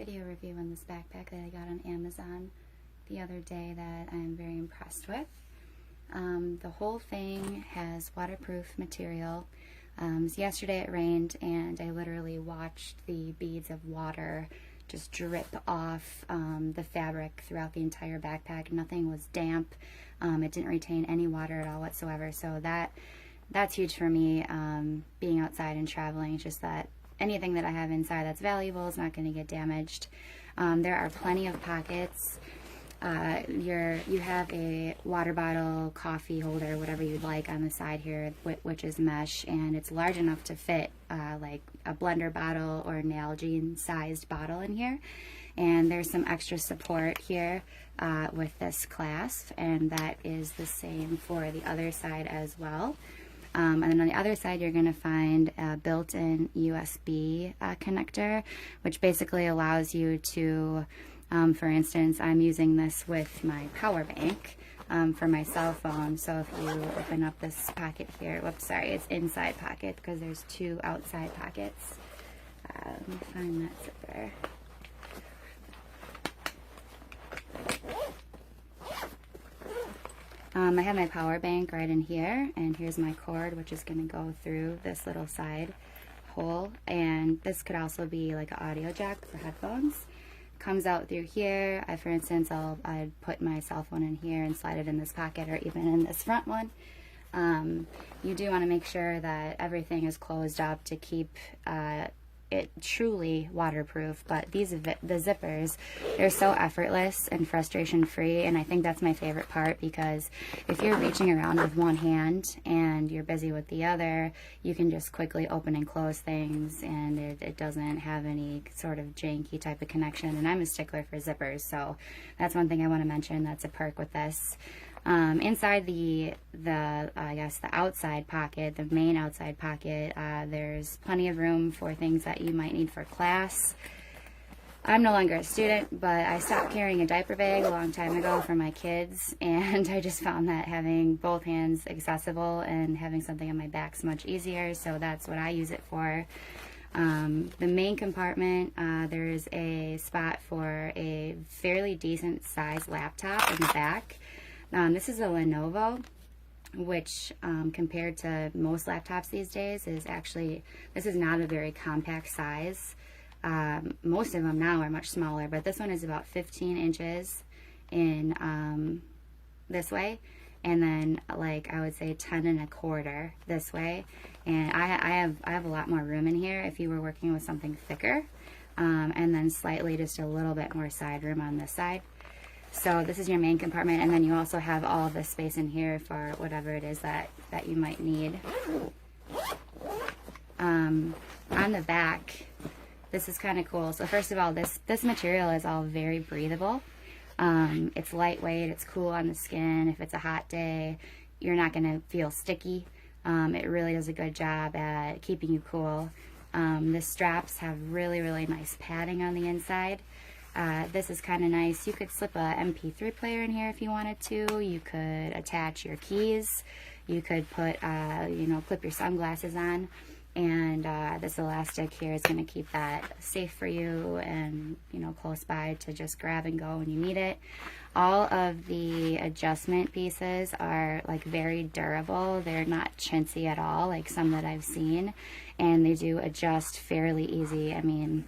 video review on this backpack that I got on Amazon the other day that I'm very impressed with. The whole thing has waterproof material. So yesterday it rained and I literally watched the beads of water just drip off the fabric throughout the entire backpack. Nothing was damp. It didn't retain any water at all whatsoever. So that's huge for me, being outside and traveling. It's just that anything that I have inside that's valuable is not going to get damaged. There are plenty of pockets. You have a water bottle, coffee holder, whatever you'd like on the side here, which is mesh, and it's large enough to fit like a blender bottle or an Nalgene sized bottle in here. And there's some extra support here with this clasp, and that is the same for the other side as well. And then on the other side, you're going to find a built-in USB connector, which basically allows you to, for instance, I'm using this with my power bank for my cell phone. So if you open up this pocket here, whoops, sorry, it's inside pocket because there's two outside pockets. Let me find that zipper. I have my power bank right in here, and here's my cord, which is going to go through this little side hole, and this could also be like an audio jack for headphones. Comes out through here. For instance, I'd put my cell phone in here and slide it in this pocket, or even in this front one. You do want to make sure that everything is closed up to keep it truly waterproof, but the zippers, they're so effortless and frustration free, and I think that's my favorite part, because if you're reaching around with one hand and you're busy with the other, you can just quickly open and close things, and it doesn't have any sort of janky type of connection. And I'm a stickler for zippers, so that's one thing I want to mention. That's a perk with this. Inside the I guess the outside pocket, the main outside pocket, there's plenty of room for things that you might need for class. I'm no longer a student, but I stopped carrying a diaper bag a long time ago for my kids, and I just found that having both hands accessible and having something on my back is much easier, so that's what I use it for. The main compartment, there's a spot for a fairly decent sized laptop in the back. This is a Lenovo, which compared to most laptops these days is actually, this is not a very compact size. Most of them now are much smaller, but this one is about 15 inches in this way, and then like I would say 10 1/4 this way. And I have a lot more room in here if you were working with something thicker, and then slightly just a little bit more side room on this side. So this is your main compartment, and then you also have all of this space in here for whatever it is that you might need. On the back, this is kind of cool. So first of all, this material is all very breathable. It's lightweight, it's cool on the skin. If it's a hot day, you're not going to feel sticky. It really does a good job at keeping you cool. The straps have really, really nice padding on the inside. This is kind of nice. You could slip a MP3 player in here if you wanted to. You could attach your keys. You could put, clip your sunglasses on. And this elastic here is going to keep that safe for you and, close by to just grab and go when you need it. All of the adjustment pieces are like very durable. They're not chintzy at all, like some that I've seen. And they do adjust fairly easy. I mean,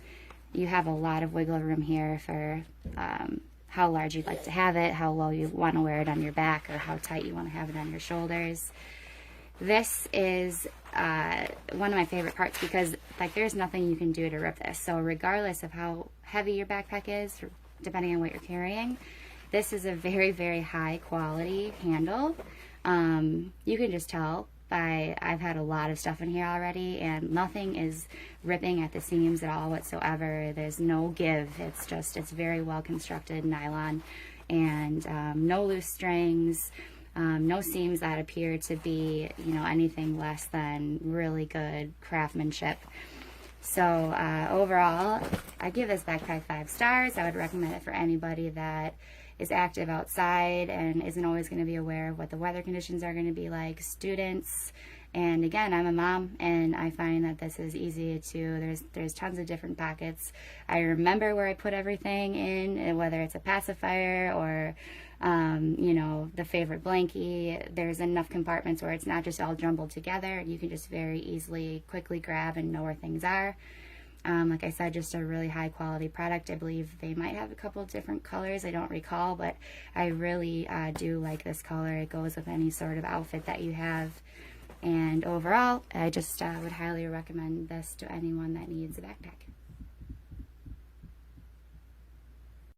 you have a lot of wiggle room here for how large you'd like to have it, how low you want to wear it on your back, or how tight you want to have it on your shoulders. This is one of my favorite parts because like there's nothing you can do to rip this. So regardless of how heavy your backpack is, depending on what you're carrying, this is a very, very high quality handle. You can just tell. I've had a lot of stuff in here already, and nothing is ripping at the seams at all whatsoever. There's no give. It's very well constructed nylon, and no loose strings, no seams that appear to be anything less than really good craftsmanship. So overall, I give this backpack 5 stars. I would recommend it for anybody that is active outside and isn't always going to be aware of what the weather conditions are going to be like, students, And again, I'm a mom, and I find that this is easy to, there's tons of different pockets. I remember where I put everything in, and whether it's a pacifier or, you know, the favorite blankie. There's enough compartments where it's not just all jumbled together. You can just very easily, quickly grab and know where things are. Like I said, just a really high quality product. I believe they might have a couple different colors, I don't recall, but I really do like this color. It goes with any sort of outfit that you have. And overall, I just would highly recommend this to anyone that needs a backpack.